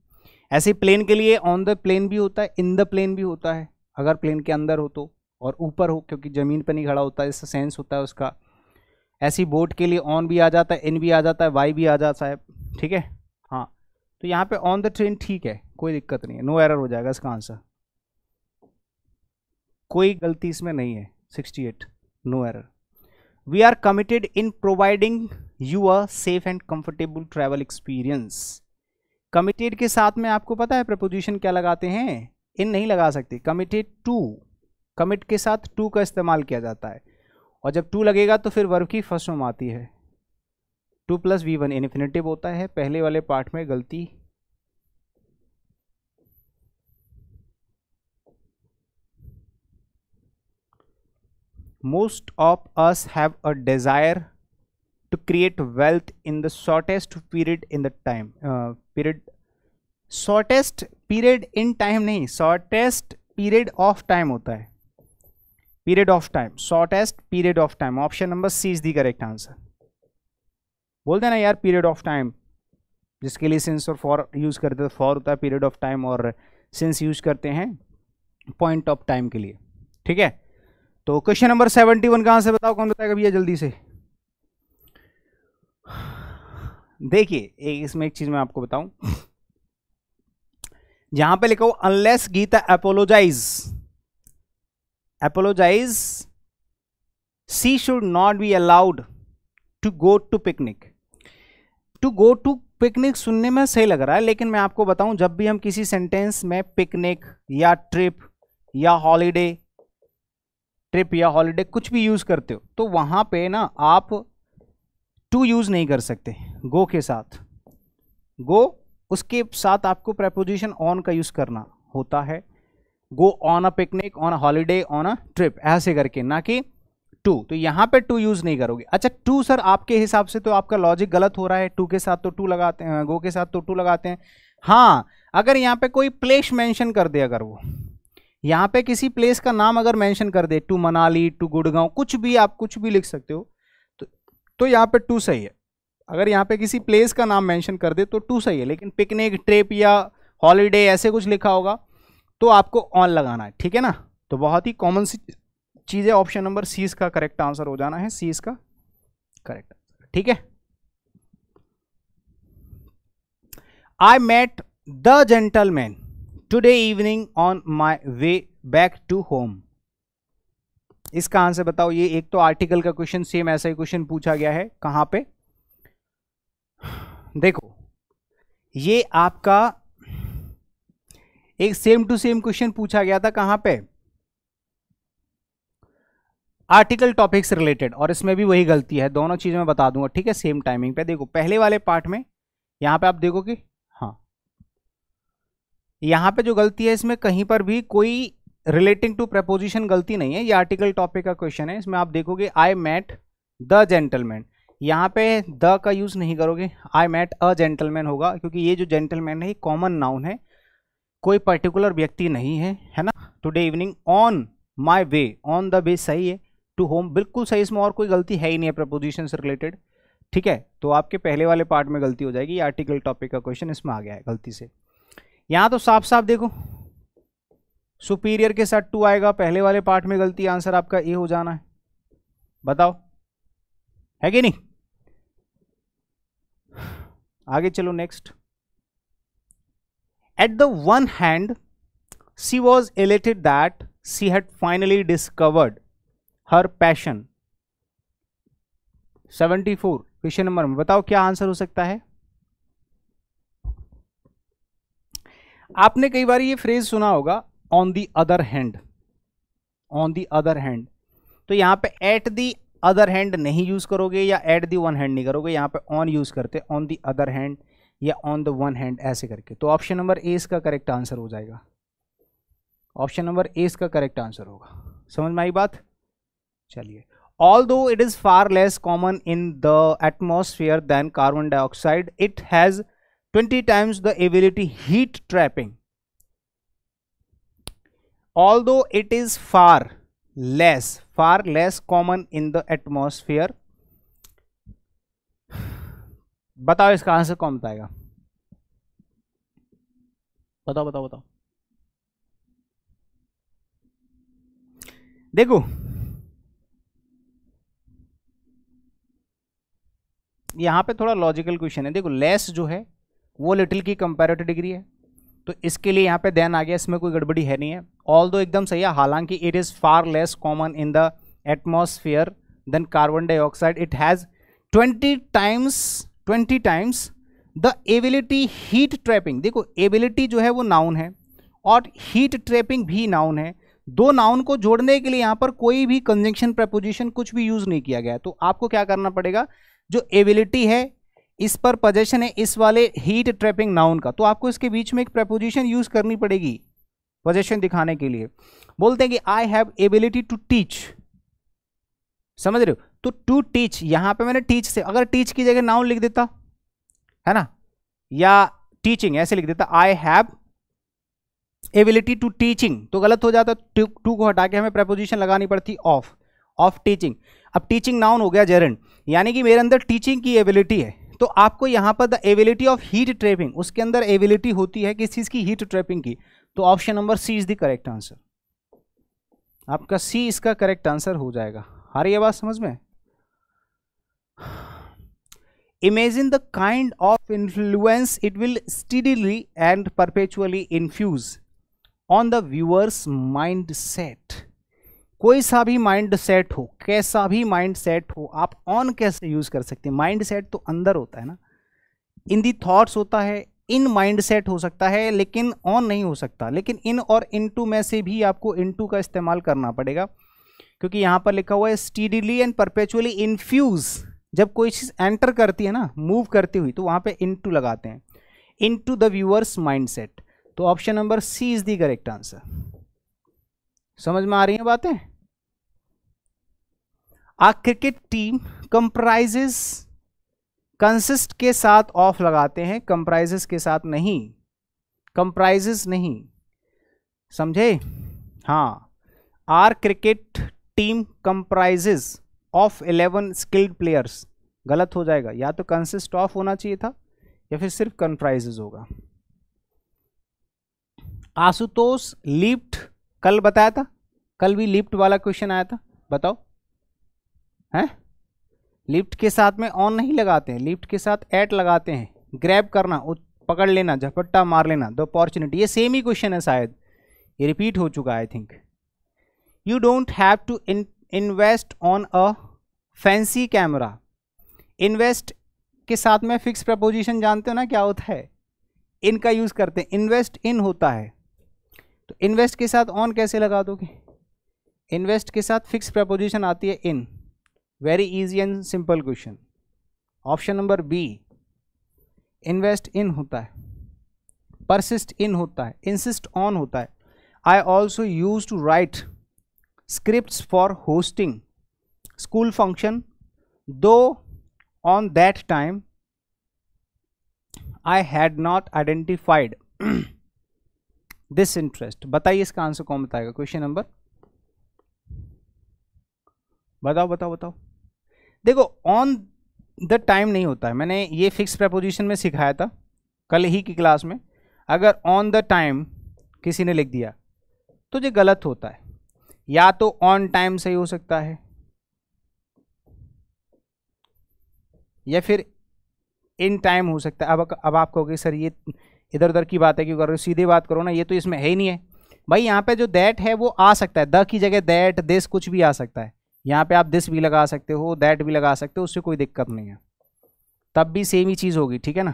ऐसे प्लेन के लिए ऑन द प्लेन भी होता है, इन द प्लेन भी होता है, अगर प्लेन के अंदर हो तो, और ऊपर हो क्योंकि जमीन पर नहीं खड़ा होता है, इसका सेंस होता है उसका। ऐसी बोट के लिए ऑन भी आ जाता है, इन भी आ जाता है, वाई भी आ जाता है, ठीक है। हाँ, तो यहाँ पे ऑन द ट्रेन ठीक है, कोई दिक्कत नहीं है, नो एरर हो जाएगा इसका आंसर, कोई गलती इसमें नहीं है। 68, no error. We are committed in providing you a safe and comfortable travel experience. Committed के साथ में आपको पता है प्रपोजिशन क्या लगाते हैं? इन नहीं लगा सकते, कमिटेड टू, कमिट के साथ टू का इस्तेमाल किया जाता है, और जब टू लगेगा तो फिर वर्ब की फर्स्ट फॉर्म आती है। 2 + V1 इन्फिनेटिव होता है। पहले वाले पार्ट में गलती, most of us have a desire to create wealth in the shortest period in the time. Shortest period in time नहीं, शॉर्टेस्ट पीरियड ऑफ टाइम होता है, period of time, shortest period of time. Option number C is the correct answer. बोल देना यार पीरियड ऑफ टाइम, जिसके लिए सिंस और फॉर यूज करते हैं, फॉर होता है पीरियड ऑफ टाइम और सिंस यूज करते हैं पॉइंट ऑफ टाइम के लिए, ठीक है। तो क्वेश्चन नंबर 71 कहां से बताओ, कौन बताएगा भैया जल्दी से? देखिए इसमें एक चीज मैं आपको बताऊं, जहां पे लिखा हो unless Geeta apologize, she should not be allowed to go to picnic. To go to picnic सुनने में सही लग रहा है, लेकिन मैं आपको बताऊं जब भी हम किसी सेंटेंस में पिकनिक या ट्रिप या हॉलीडे, ट्रिप या हॉलीडे कुछ भी यूज करते हो तो वहां पे ना आप टू यूज नहीं कर सकते गो के साथ। गो उसके साथ आपको प्रेपोजिशन ऑन का यूज करना होता है। Go on a picnic, on a holiday, on a trip, ऐसे करके, ना कि टू। तो यहां पे टू यूज नहीं करोगे। अच्छा टू सर आपके हिसाब से तो आपका लॉजिक गलत हो रहा है, टू के साथ तो टू लगाते हैं, गो के साथ तो टू लगाते हैं। हाँ, अगर यहाँ पे कोई प्लेस मेंशन कर दे, अगर वो यहाँ पे किसी प्लेस का नाम अगर मेंशन कर दे, टू मनाली, टू गुड़गांव, कुछ भी आप कुछ भी लिख सकते हो, तो यहाँ पे टू सही है। अगर यहाँ पे किसी प्लेस का नाम मेंशन कर दे तो टू सही है, लेकिन पिकनिक, ट्रिप या हॉलीडे ऐसे कुछ लिखा होगा तो आपको ऑन लगाना है, ठीक है ना। तो बहुत ही कॉमन सी चीज है, ऑप्शन नंबर सी इसका करेक्ट आंसर हो जाना है, सी इसका करेक्ट आंसर, ठीक है। I met the gentleman today evening on my way back to home. इसका आंसर बताओ। ये एक तो आर्टिकल का क्वेश्चन, सेम ऐसा ही क्वेश्चन पूछा गया है, कहां पे देखो, ये आपका एक सेम टू सेम क्वेश्चन पूछा गया था, कहां पे? आर्टिकल टॉपिक से रिलेटेड, और इसमें भी वही गलती है। दोनों चीजें मैं बता दूंगा, ठीक है, सेम टाइमिंग पे। देखो पहले वाले पार्ट में यहां पे आप देखोगे, हाँ यहां पे जो गलती है इसमें कहीं पर भी कोई रिलेटिंग टू प्रपोजिशन गलती नहीं है, ये आर्टिकल टॉपिक का क्वेश्चन है। इसमें आप देखोगे आई मेट द जेंटलमैन, यहाँ पे द का यूज नहीं करोगे, आई मेट अ जेंटलमैन होगा, क्योंकि ये जो जेंटलमैन है ये कॉमन नाउन है, कोई पर्टिकुलर व्यक्ति नहीं है, है ना। Today evening on my way, on the way सही है, टू होम बिल्कुल सही, इसमें और कोई गलती है ही नहीं है प्रपोजिशन से रिलेटेड, ठीक है। तो आपके पहले वाले पार्ट में गलती हो जाएगी, आर्टिकल टॉपिक का क्वेश्चन इसमें आ गया है गलती से। यहां तो साफ साफ देखो सुपीरियर के साथ टू आएगा, पहले वाले पार्ट में गलती, आंसर आपका ए हो जाना है। बताओ है कि नहीं? आगे चलो next. At the one hand she was elated that she had finally discovered her passion. 74 question number में बताओ क्या आंसर हो सकता है। आपने कई बार ये फ्रेज सुना होगा on the other hand, on the other hand. तो यहां पे एट दी अदर हैंड नहीं यूज करोगे या एट दी वन हैंड नहीं करोगे, यहां पे ऑन यूज करते, ऑन दी अदर हैंड या ऑन द वन हैंड ऐसे करके। तो ऑप्शन नंबर ए इसका करेक्ट आंसर हो जाएगा। ऑप्शन नंबर ए इसका करेक्ट आंसर होगा। समझ में आई बात? चलिए, although it is far less common in the atmosphere than carbon dioxide, it has 20 times the ability heat trapping. Although it is far less common in the atmosphere, बताओ इसका आंसर कौन बताएगा? बताओ बताओ बताओ। देखो यहां पे थोड़ा लॉजिकल क्वेश्चन है। देखो लेस जो है वो लिटिल की कंपैरेटिव डिग्री है, तो इसके लिए यहां पे देन आ गया, इसमें कोई गड़बड़ी है नहीं है। ऑल दो एकदम सही है, हालांकि it is far less common in the atmosphere than carbon dioxide, it has 20 times the ability heat trapping. देखो एबिलिटी जो है वो नाउन है और हीट ट्रैपिंग भी नाउन है। दो नाउन को जोड़ने के लिए यहां पर कोई भी कंजंक्शन प्रपोजिशन कुछ भी यूज नहीं किया गया। तो आपको क्या करना पड़ेगा, जो एबिलिटी है इस पर पोजेशन है इस वाले हीट ट्रैपिंग नाउन का, तो आपको इसके बीच में एक प्रपोजिशन यूज करनी पड़ेगी पोजेशन दिखाने के लिए। बोलते हैं कि I have ability to teach, समझ रहे हो? तो टू टीच, यहां पे मैंने टीच से, अगर टीच की जगह नाउन लिख देता है ना, या टीचिंग ऐसे लिख देता, I have ability to teaching, तो गलत हो जाता। टू को हटा के हमें प्रपोजिशन लगानी पड़ती ऑफ टीचिंग। अब टीचिंग नाउन हो गया जेरेंड, यानी कि मेरे अंदर टीचिंग की एबिलिटी है, तो आपको यहां पर the ability of heat trapping, उसके अंदर एबिलिटी होती है किस चीज की, हीट ट्रैपिंग की। तो option number C is the correct answer. आपका सी इसका करेक्ट आंसर हो जाएगा। आ रही है बात समझ में? Imagine the kind of influence it will steadily and perpetually infuse on the viewers mind set. कोई सा भी माइंड सेट हो, कैसा भी माइंड सेट हो, आप ऑन कैसे यूज कर सकते हैं? माइंड सेट तो अंदर होता है ना, इन दी थॉट्स होता है, इन माइंड सेट हो सकता है लेकिन ऑन नहीं हो सकता। लेकिन इन और इनटू में से भी आपको इनटू का इस्तेमाल करना पड़ेगा, क्योंकि यहां पर लिखा हुआ है स्टीडीली एंड परपेचुअली इन्फ्यूज। जब कोई चीज एंटर करती है ना, मूव करती हुई, तो वहां पे इनटू लगाते हैं, into the viewers mind set. तो option number C is the correct answer. समझ में आ रही है बातें? A cricket team comprises, consist के साथ ऑफ लगाते हैं, कंप्राइजेस के साथ नहीं, कंप्राइजेस नहीं, समझे? हाँ, our cricket team comprises of 11 skilled players, गलत हो जाएगा, या तो कंसिस्ट ऑफ होना चाहिए था या फिर सिर्फ कंप्राइजेस होगा। आशुतोष लिफ्ट, कल बताया था, कल भी लिफ्ट वाला क्वेश्चन आया था, बताओ हैं? लिफ्ट के साथ में ऑन नहीं लगाते हैं, लिफ्ट के साथ एट लगाते हैं, ग्रैब करना, पकड़ लेना, झपट्टा मार लेना, द अपॉर्चुनिटी। ये सेम ही क्वेश्चन है, शायद ये रिपीट हो चुका है I think. You don't have to invest on a fancy camera. Invest के साथ में फिक्स प्रपोजिशन जानते हो ना क्या होता है, इनका यूज करते हैं, इन्वेस्ट इन होता है। तो इन्वेस्ट के साथ ऑन कैसे लगा दोगे? इन्वेस्ट के साथ फिक्स प्रपोजिशन आती है in. Very easy and simple question. Option number B, invest in होता है, परसिस्ट इन होता है, इंसिस्ट ऑन होता है। I also use to write scripts for hosting school function, though on that time I had not identified this interest. बताइए इसका आंसर कौन बताएगा? क्वेश्चन नंबर, बताओ बताओ बताओ। देखो ऑन द टाइम नहीं होता है, मैंने ये फिक्स प्रपोजिशन में सिखाया था कल ही की क्लास में। अगर ऑन द टाइम किसी ने लिख दिया तो ये गलत होता है। या तो ऑन टाइम सही हो सकता है या फिर इन टाइम हो सकता है। अब आप कहोगे सर ये इधर उधर की बात है, क्यों कर रहे हो, सीधे बात करो ना, ये तो इसमें है ही नहीं है भाई। यहाँ पे जो दैट है वो आ सकता है, द की जगह दैट दिस कुछ भी आ सकता है। यहाँ पे आप दिस भी लगा सकते हो, दैट भी लगा सकते हो, उससे कोई दिक्कत नहीं है, तब भी सेम ही चीज़ होगी, ठीक है ना।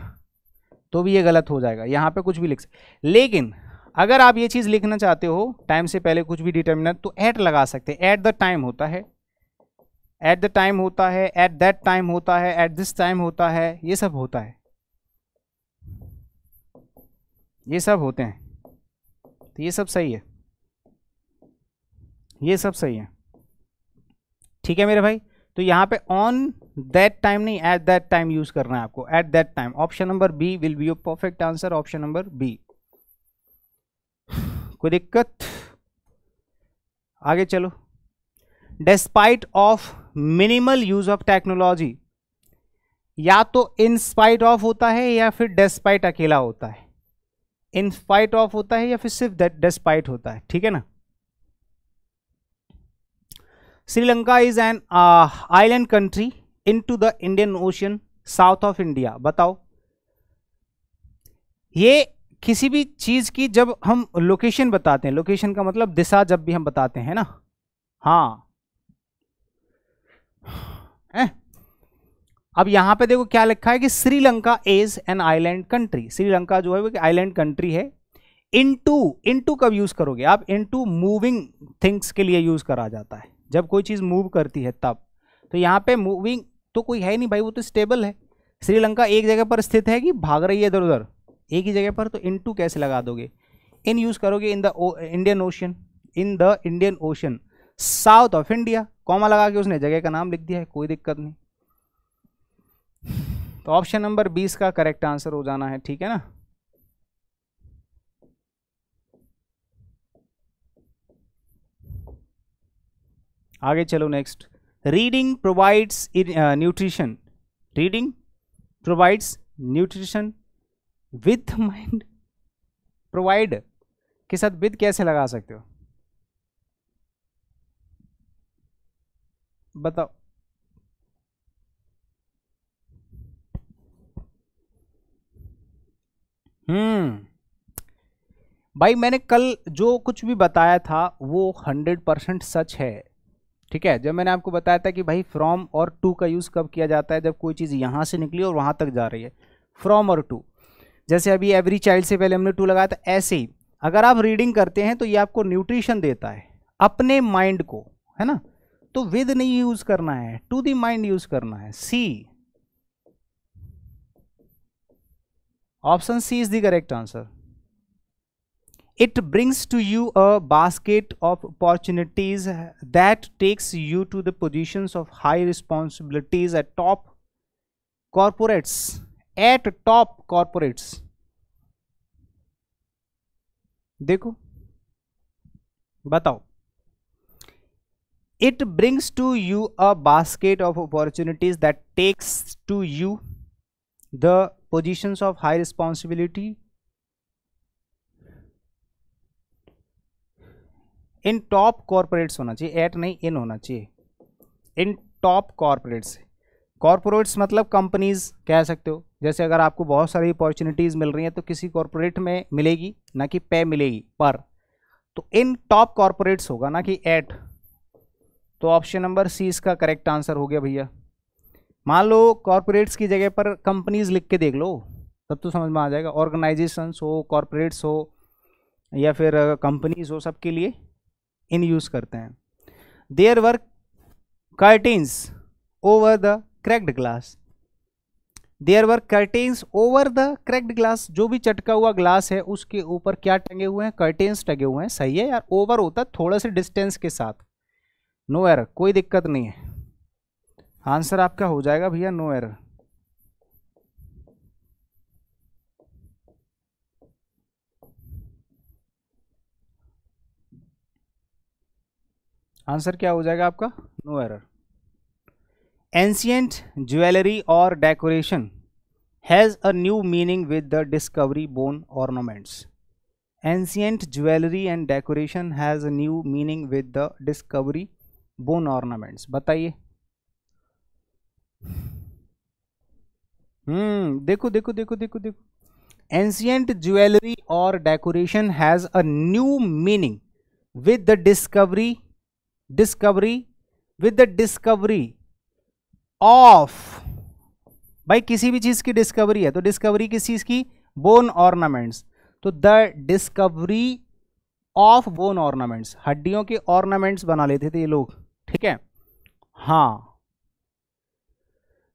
तो भी ये गलत हो जाएगा, यहाँ पे कुछ भी लिख सकते। लेकिन अगर आप ये चीज़ लिखना चाहते हो टाइम से पहले कुछ भी डिटर्मिनर, तो एट लगा सकते हैं। एट द टाइम होता है, एट द टाइम होता है, एट दैट टाइम होता है, एट दिस टाइम होता है, ये सब होता है, ये सब होते हैं। तो ये सब सही है, ये सब सही है, ठीक है मेरे भाई। तो यहाँ पे ऑन दैट टाइम नहीं, एट दैट टाइम यूज करना है आपको, at that time. Option number B will be your perfect answer, option number B. कोई दिक्कत? आगे चलो। Despite of minimal use of technology, या तो इन स्पाइट ऑफ होता है या फिर डिस्पाइट अकेला होता है। इन स्पाइट ऑफ होता है या फिर सिर्फ डिस्पाइट होता है, ठीक है ना। Sri Lanka is an island country into the Indian ocean south of India. बताओ, ये किसी भी चीज की जब हम लोकेशन बताते हैं, लोकेशन का मतलब दिशा, जब भी हम बताते हैं ना, हाँ अब यहां पे देखो क्या लिखा है कि Sri Lanka is an island country. Sri Lanka जो है वो आइलैंड कंट्री है। इनटू, इनटू कब यूज करोगे आप? इनटू मूविंग थिंग्स के लिए यूज करा जाता है, जब कोई चीज मूव करती है तब। तो यहाँ पे मूविंग तो कोई है नहीं भाई, वो तो स्टेबल है। श्रीलंका एक जगह पर स्थित है कि भाग रही है इधर उधर, एक ही जगह पर, तो इनटू कैसे लगा दोगे? इन यूज करोगे, in the Indian ocean, in the Indian ocean south of India, comma लगा के उसने जगह का नाम लिख दिया है, कोई दिक्कत नहीं। तो ऑप्शन नंबर 20 का करेक्ट आंसर हो जाना है, ठीक है ना। आगे चलो next. Reading provides nutrition, reading provides nutrition with mind. Provide के साथ विद कैसे लगा सकते हो बताओ? भाई मैंने कल जो कुछ भी बताया था वो 100% सच है, ठीक है। जब मैंने आपको बताया था कि भाई फ्रॉम और टू का यूज़ कब किया जाता है, जब कोई चीज़ यहाँ से निकली और वहाँ तक जा रही है, फ्रॉम और टू। जैसे अभी एवरी चाइल्ड से पहले हमने टू लगाया था, ऐसे ही अगर आप रीडिंग करते हैं तो ये आपको न्यूट्रिशन देता है अपने माइंड को, है ना। तो विद नहीं यूज करना है, टू द माइंड यूज करना है। C, option C is the correct answer. It brings to you a basket of opportunities that takes you to the positions of high responsibilities at top corporates. At top corporates. देखो बताओ। It brings to you a basket of opportunities that takes to you the positions of high responsibility in top corporates होना चाहिए, एट नहीं इन होना चाहिए। इन टॉप कॉर्पोरेट्स, कॉर्पोरेट्स मतलब कंपनीज कह सकते हो। जैसे अगर आपको बहुत सारी अपॉर्चुनिटीज मिल रही हैं तो किसी कॉर्पोरेट में मिलेगी, ना कि पे मिलेगी पर। तो इन टॉप कॉर्पोरेट्स होगा, ना कि एट। तो ऑप्शन नंबर सी इसका करेक्ट आंसर हो गया भैया। मान लो कॉर्पोरेट्स की जगह पर कंपनीज लिख के देख लो, तब तो समझ में आ जाएगा। ऑर्गेनाइजेशंस हो, कॉर्पोरेट्स हो या फिर कंपनीज हो, सबके लिए इन यूज करते हैं। There were curtains over the cracked glass, there were curtains over the cracked glass. जो भी चटका हुआ ग्लास है उसके ऊपर क्या टंगे हुए हैं? कर्टेन्स टंगे हुए हैं। सही है यार, ओवर होता है थोड़ा से डिस्टेंस के साथ। नो एरर, कोई दिक्कत नहीं है, आंसर आपका हो जाएगा भैया, नो एरर। आंसर क्या हो जाएगा आपका? No error. एंशियंट ज्वेलरी और decoration has a new meaning with the discovery bone ornaments. Ancient jewellery and decoration has a new meaning with the discovery bone ornaments. बताइए। देखो देखो देखो देखो देखो, एंशियंट ज्वेलरी और decoration has a new meaning with the discovery with the discovery of. भाई किसी भी चीज की डिस्कवरी है तो डिस्कवरी किस चीज की? Bone ornaments. तो the discovery of bone ornaments, हड्डियों के ऑर्नामेंट्स बना लेते थे ये लोग, ठीक है। हाँ,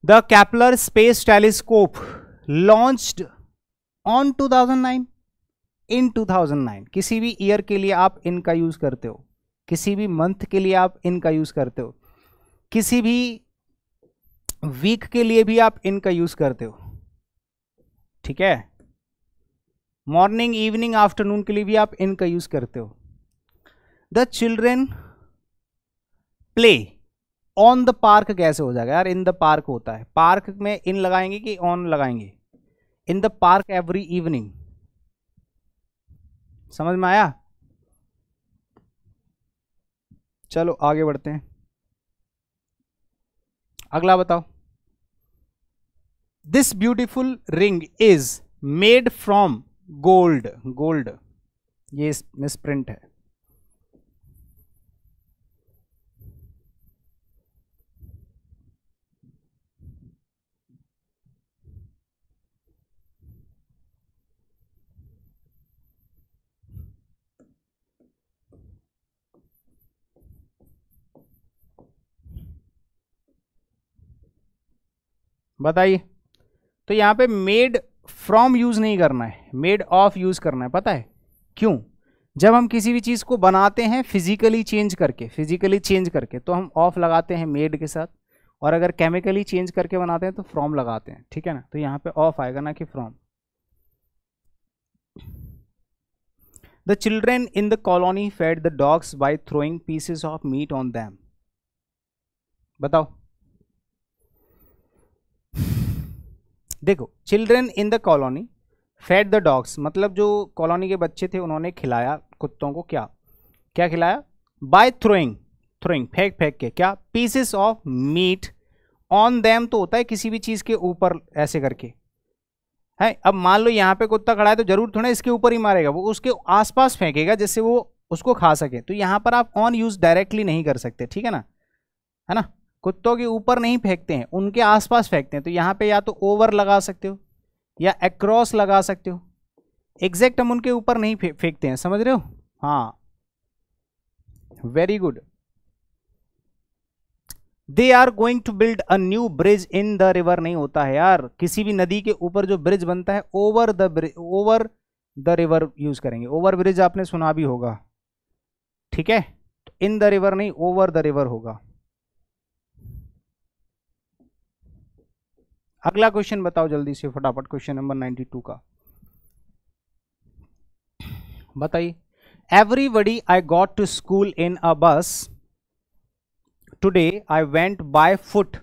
the Kepler space telescope launched on 2009, इन 2009। किसी भी ईयर के लिए आप इनका यूज करते हो, किसी भी मंथ के लिए आप इनका यूज करते हो, किसी भी वीक के लिए भी आप इनका यूज करते हो, ठीक है। मॉर्निंग, इवनिंग, आफ्टरनून के लिए भी आप इनका यूज करते हो। The children play on the park कैसे हो जाएगा यार? इन द पार्क होता है, पार्क में इन लगाएंगे कि ऑन लगाएंगे? In the park every evening. समझ में आया? चलो आगे बढ़ते हैं, अगला बताओ। This beautiful ring is made from gold. Gold, ये मिसप्रिंट है। बताइए। तो यहां पे मेड फ्रॉम यूज नहीं करना है, मेड ऑफ यूज करना है। पता है क्यों? जब हम किसी भी चीज को बनाते हैं फिजिकली चेंज करके तो हम ऑफ लगाते हैं मेड के साथ, और अगर केमिकली चेंज करके बनाते हैं तो फ्रॉम लगाते हैं, ठीक है ना। तो यहां पे ऑफ आएगा ना कि from. The children in the colony fed the dogs by throwing pieces of meat on them. बताओ। देखो, children in the colony fed the dogs, मतलब जो कॉलोनी के बच्चे थे उन्होंने खिलाया कुत्तों को। क्या क्या खिलाया? बाय थ्रोइंग, फेंक के, क्या? Pieces of meat on them तो होता है किसी भी चीज के ऊपर ऐसे करके है। अब मान लो यहाँ पे कुत्ता खड़ा है तो जरूर थोड़ा इसके ऊपर ही मारेगा, वो उसके आसपास फेंकेगा जिससे वो उसको खा सके। तो यहाँ पर आप ऑन यूज डायरेक्टली नहीं कर सकते, ठीक है ना, है ना। कुत्तों के ऊपर नहीं फेंकते हैं, उनके आसपास फेंकते हैं। तो यहाँ पे या तो ओवर लगा सकते हो या अक्रॉस लगा सकते हो। एग्जैक्ट हम उनके ऊपर नहीं फेंकते हैं, समझ रहे हो? हाँ, very good. They are going to build a new bridge in the river नहीं होता है यार। किसी भी नदी के ऊपर जो ब्रिज बनता है ओवर द रिवर यूज करेंगे। ओवर ब्रिज आपने सुना भी होगा, ठीक है। तो इन द रिवर नहीं, ओवर द रिवर होगा। अगला क्वेश्चन बताओ जल्दी से फटाफट, क्वेश्चन नंबर 92 का बताइए। Everybody I got to school in a bus, today I went by foot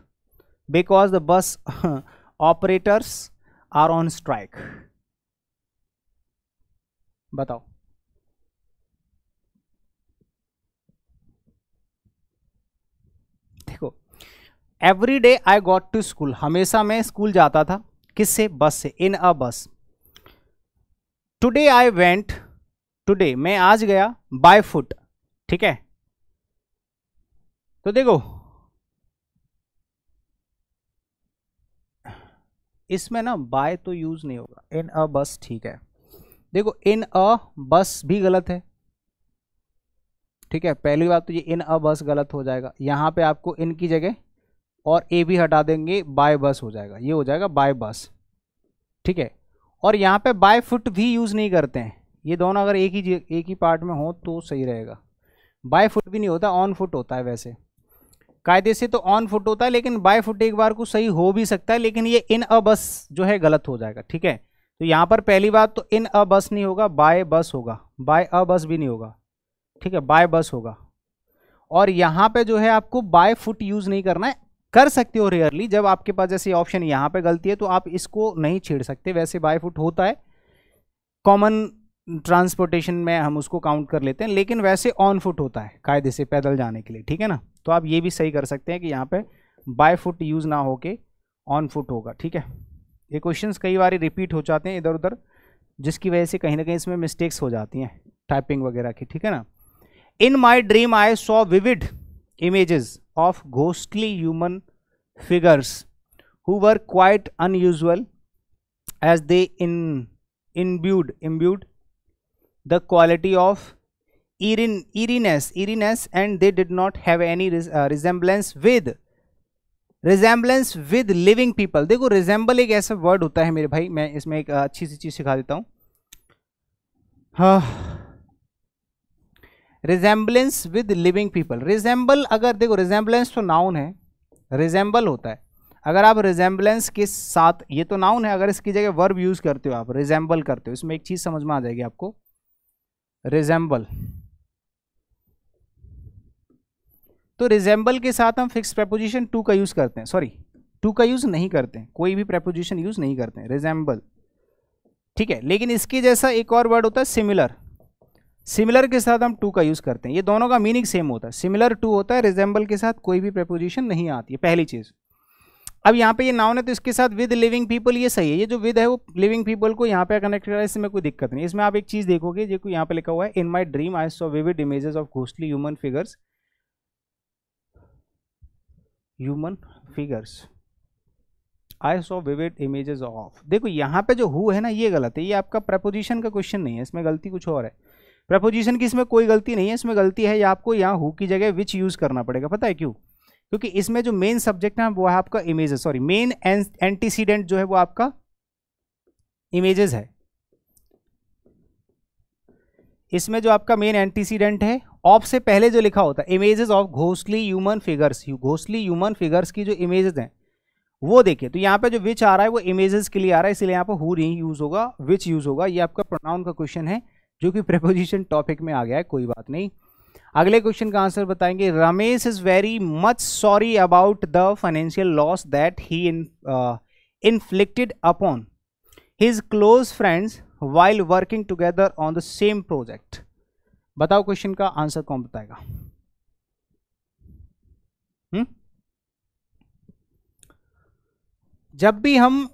because the bus operators are on strike. बताओ। देखो, every day I got to school, हमेशा मैं स्कूल जाता था, किससे? बस से, इन a bus. Today I went, today मैं आज गया, बाय फुट, ठीक है। तो देखो इसमें ना बाय तो यूज नहीं होगा, इन अ बस, ठीक है। देखो इन अ बस भी गलत है, ठीक है। पहली बात तो ये इन अ बस गलत हो जाएगा, यहां पे आपको इन की जगह और ए भी हटा देंगे, बाय बस हो जाएगा, ये हो जाएगा बाय बस, ठीक है। और यहाँ पे बाय फुट भी यूज नहीं करते हैं, ये दोनों अगर एक ही पार्ट में हो तो सही रहेगा। बाय फुट भी नहीं होता, ऑन फुट होता है। वैसे कायदे से तो ऑन फुट होता है, लेकिन बाय फुट एक बार को सही हो भी सकता है, लेकिन ये इन अ बस जो है गलत हो जाएगा, ठीक है। तो यहाँ पर पहली बात तो इन अ बस नहीं होगा, बाय बस होगा, बाय अ बस भी नहीं होगा, ठीक है, बाय बस होगा। और यहाँ पे जो है आपको बाय फुट यूज नहीं करना है, कर सकते हो रेयरली, जब आपके पास जैसे ऑप्शन यहाँ पे गलती है तो आप इसको नहीं छेड़ सकते। वैसे बाय फुट होता है, कॉमन ट्रांसपोर्टेशन में हम उसको काउंट कर लेते हैं, लेकिन वैसे ऑन फुट होता है कायदे से पैदल जाने के लिए, ठीक है ना। तो आप ये भी सही कर सकते हैं कि यहाँ पे बाय फुट यूज ना होके ऑन फुट होगा, ठीक है। ये क्वेश्चंस कई बार रिपीट हो जाते हैं इधर उधर, जिसकी वजह से कहीं ना कहीं इसमें मिस्टेक्स हो जाती हैं टाइपिंग वगैरह की, ठीक है ना। In my dream I saw vivid images of ghostly human figures who were quite unusual as they imbued the quality of eeriness and they did not have any resemblance with living people। देखो resemble एक ऐसा वर्ड होता है मेरे भाई, मैं इसमें एक अच्छी सी चीज सिखा देता हूं। हाँ, resemblance with living people. Resemble, अगर देखो रिजेंबलेंस तो नाउन है, रिजेंबल होता है। अगर आप रिजेंबलेंस के साथ, ये तो नाउन है, अगर इसकी जगह वर्ब यूज करते हो, आप रिजेंबल करते हो, इसमें एक चीज समझ में आ जाएगी आपको। रिजेंबल, तो रिजेंबल के साथ हम फिक्स प्रेपोजिशन टू का यूज करते हैं, सॉरी टू का यूज नहीं करते हैं, कोई भी प्रेपोजिशन यूज नहीं करते हैं, रिजेंबल, ठीक है। लेकिन इसके जैसा एक और वर्ड होता है सिमिलर। सिमिलर के साथ हम टू का यूज करते हैं, ये दोनों का मीनिंग सेम होता है। सिमिलर टू होता है, रिजेंबल के साथ कोई भी प्रेपोजिशन नहीं आती है, पहली चीज। अब यहाँ पे ये नाउन है तो इसके साथ विद लिविंग पीपल, ये सही है। ये जो विद है वो लिविंग पीपल को यहाँ पे कनेक्ट कर रहा है, इसमें कोई दिक्कत नहीं। इसमें आप एक चीज देखोगे, जो यहाँ पे लिखा हुआ है, in my dream I saw vivid images of ghostly human figures I saw vivid images of. देखो यहाँ पे जो हु है ना, ये गलत है, ये आपका प्रपोजिशन का क्वेश्चन नहीं है, इसमें गलती कुछ और है। प्रपोजिशन की इसमें कोई गलती नहीं है, इसमें गलती है, या आपको यहाँ हु की जगह विच यूज करना पड़ेगा। पता है क्यों? क्योंकि इसमें जो मेन सब्जेक्ट है वो है आपका इमेजेस, सॉरी मेन एंटीसीडेंट जो है वो आपका इमेजेस है। इसमें जो आपका मेन एंटीसीडेंट है, ऑफ से पहले जो लिखा होता है images of ghostly human figures, ghostly human figures की जो इमेजेस हैं वो देखिए। तो यहाँ पे जो विच आ रहा है वो इमेजेस के लिए आ रहा है, इसलिए यहाँ पे हु नहीं यूज होगा, विच यूज होगा। ये आपका प्रोनाउन का क्वेश्चन है जो कि प्रेपोजिशन टॉपिक में आ गया है, कोई बात नहीं। अगले क्वेश्चन का आंसर बताएंगे। Ramesh is very much sorry about the financial loss that he inflicted upon his close friends while working together on the same project. बताओ क्वेश्चन का आंसर कौन बताएगा? जब भी हम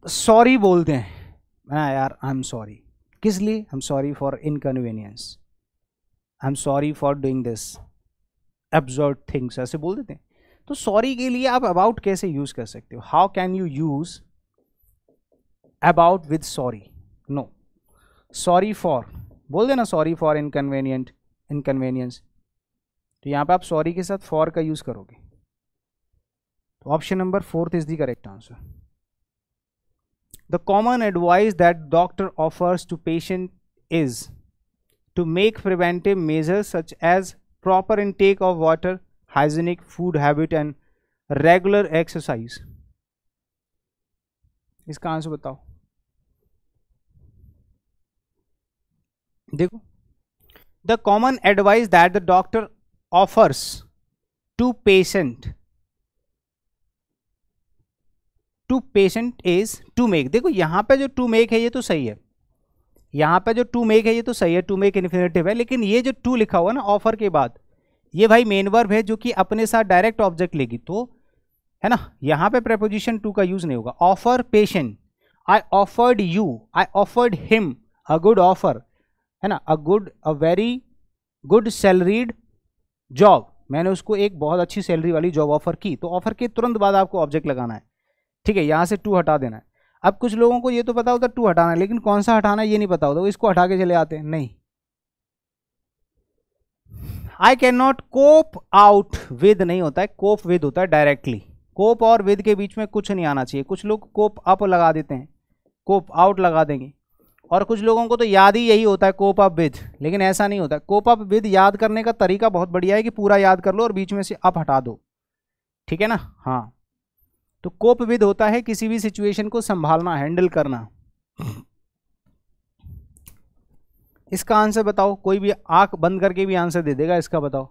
सॉरी बोलते हैं यार, आई एम सॉरी, किस लिए? I am sorry for inconvenience, I am sorry for doing this absurd things, ऐसे बोल देते हैं। तो सॉरी के लिए आप अबाउट कैसे यूज कर सकते हो? How can you use about with sorry? No, sorry for बोल देना, सॉरी फॉर इनकन्वीनियंस। तो यहां पे आप सॉरी के साथ फॉर का यूज करोगे। तो option number 4 is the correct answer. The common advice that doctor offers to patient is to make preventive measures such as proper intake of water, hygienic food habit and regular exercise। इसका आंसर बताओ। देखो, the common advice that the doctor offers to patient is to make। देखो यहां पे जो to make है ये तो सही है, यहाँ पे जो टू मेक है ये तो सही है, टू मेक इन्फिनेटिव है। लेकिन ये जो टू लिखा हुआ ना ऑफर के बाद, ये भाई मेन वर्ब है जो कि अपने साथ डायरेक्ट ऑब्जेक्ट लेगी, तो है ना, यहाँ पे प्रेपोजिशन टू का यूज नहीं होगा। Offer patient, I offered you, I offered him a good offer, है ना, a very good salaried job, मैंने उसको एक बहुत अच्छी सैलरी वाली जॉब ऑफर की। तो ऑफर के तुरंत बाद आपको ऑब्जेक्ट लगाना है, ठीक है, यहाँ से टू हटा देना है। अब कुछ लोगों को ये तो पता होता है टू हटाना है, लेकिन कौन सा हटाना है ये नहीं पता होता, वो इसको हटा के चले आते हैं। नहीं, I can not cope out with नहीं होता है, कोप विद होता है डायरेक्टली। कोप और विद के बीच में कुछ नहीं आना चाहिए। कुछ लोग कोप अप लगा देते हैं, कोप आउट लगा देंगे, और कुछ लोगों को तो याद ही यही होता है कोप अप विद, लेकिन ऐसा नहीं होता। कोप अप विद याद करने का तरीका बहुत बढ़िया है कि पूरा याद कर लो और बीच में से अप हटा दो, ठीक है ना। हाँ, तो कोप विद होता है किसी भी सिचुएशन को संभालना, हैंडल करना। इसका आंसर बताओ, कोई भी आंख बंद करके भी आंसर दे देगा इसका, बताओ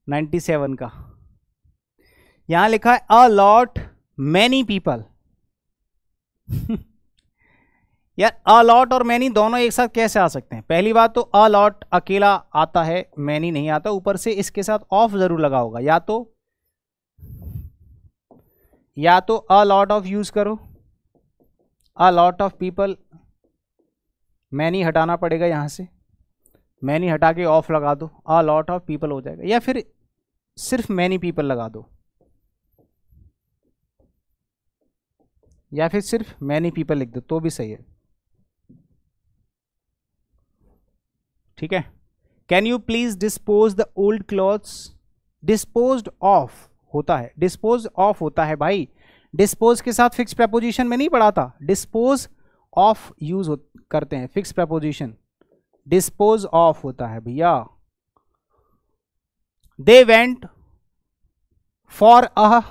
97 का। यहां लिखा है अ लॉट मैनी पीपल। यार अ लॉट और मैनी दोनों एक साथ कैसे आ सकते हैं? पहली बात तो अ लॉट अकेला आता है, मैनी नहीं आता, ऊपर से इसके साथ ऑफ जरूर लगा होगा। या तो अ लॉट ऑफ यूज करो, a lot of people, many हटाना पड़ेगा यहां से, मैनी हटा के ऑफ लगा दो, अ लॉट ऑफ पीपल हो जाएगा, या फिर सिर्फ मैनी पीपल लगा दो, या फिर सिर्फ मैनी पीपल लिख दो तो भी सही है। ठीक है। Can you please dispose the old clothes. Disposed of होता है, डिस्पोज ऑफ होता है भाई, डिस्पोज के साथ फिक्स प्रपोजिशन में नहीं पढ़ा था, डिस्पोज ऑफ यूज करते हैं, फिक्स प्रपोजिशन डिस्पोज ऑफ होता है भैया। They went for a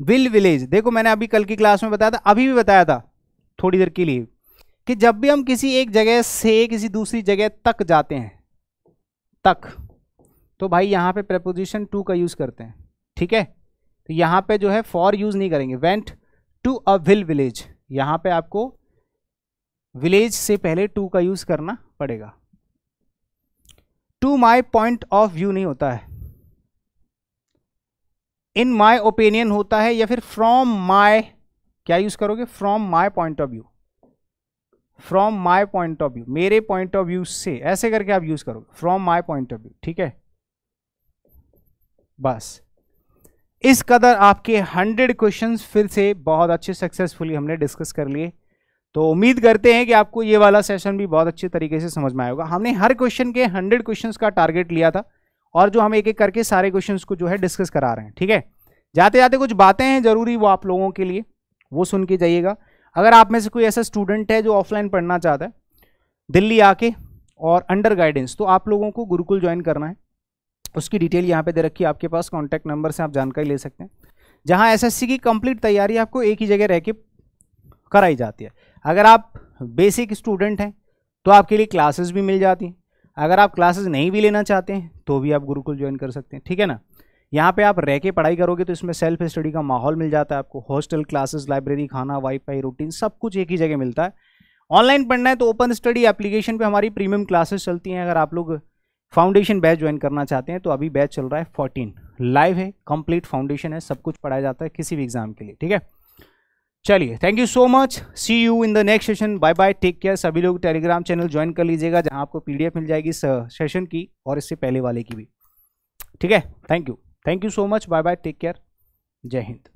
will village. देखो मैंने अभी कल की क्लास में बताया था, अभी भी बताया था थोड़ी देर के लिए, कि जब भी हम किसी एक जगह से किसी दूसरी जगह तक जाते हैं, तक, तो भाई यहां पे प्रेपोजिशन टू का यूज करते हैं। ठीक है, तो यहां पे जो है फॉर यूज नहीं करेंगे। Went to a will village, यहां पे आपको विलेज से पहले टू का यूज करना पड़ेगा। To my point of view नहीं होता है, इन माई ओपिनियन होता है, या फिर फ्रॉम माई, क्या यूज करोगे? From my point of view, from my point of view, मेरे पॉइंट ऑफ व्यू से, ऐसे करके आप यूज करोगे, from my point of view. ठीक है, बस इस कदर आपके 100 क्वेश्चंस फिर से बहुत अच्छे सक्सेसफुली हमने डिस्कस कर लिए। तो उम्मीद करते हैं कि आपको ये वाला सेशन भी बहुत अच्छे तरीके से समझ में आएगा। हमने हर क्वेश्चन के 100 क्वेश्चंस का टारगेट लिया था, और जो हम एक एक करके सारे क्वेश्चंस को जो है डिस्कस करा रहे हैं। ठीक है, जाते जाते कुछ बातें हैं जरूरी, वो आप लोगों के लिए, वो सुन के जाइएगा। अगर आप में से कोई ऐसा स्टूडेंट है जो ऑफलाइन पढ़ना चाहता है दिल्ली आके और अंडर गाइडेंस, तो आप लोगों को गुरुकुल ज्वाइन करना है। उसकी डिटेल यहाँ पे दे रखी है आपके पास, कॉन्टैक्ट नंबर से आप जानकारी ले सकते हैं, जहाँ एसएससी की कंप्लीट तैयारी आपको एक ही जगह रह के कराई जाती है। अगर आप बेसिक स्टूडेंट हैं तो आपके लिए क्लासेस भी मिल जाती हैं, अगर आप क्लासेस नहीं भी लेना चाहते हैं तो भी आप गुरुकुल ज्वाइन कर सकते हैं। ठीक है ना, यहाँ पे आप रह के पढ़ाई करोगे तो इसमें सेल्फ स्टडी का माहौल मिल जाता है आपको, हॉस्टल, क्लासेस, लाइब्रेरी, खाना, वाईफाई, रूटीन, सब कुछ एक ही जगह मिलता है। ऑनलाइन पढ़ना है तो ओपन स्टडी एप्लीकेशन पे हमारी प्रीमियम क्लासेस चलती हैं। अगर आप लोग फाउंडेशन बैच ज्वाइन करना चाहते हैं तो अभी बैच चल रहा है 14 लाइव है, कंप्लीट फाउंडेशन है, सब कुछ पढ़ाया जाता है किसी भी एग्जाम के लिए। ठीक है, चलिए, thank you so much, see you in the next session, bye bye, take care. सभी लोग टेलीग्राम चैनल ज्वाइन कर लीजिएगा, जहां आपको पीडीएफ मिल जाएगी सेशन की और इससे पहले वाले की भी। ठीक है, thank you so much, bye bye, take care, जय हिंद।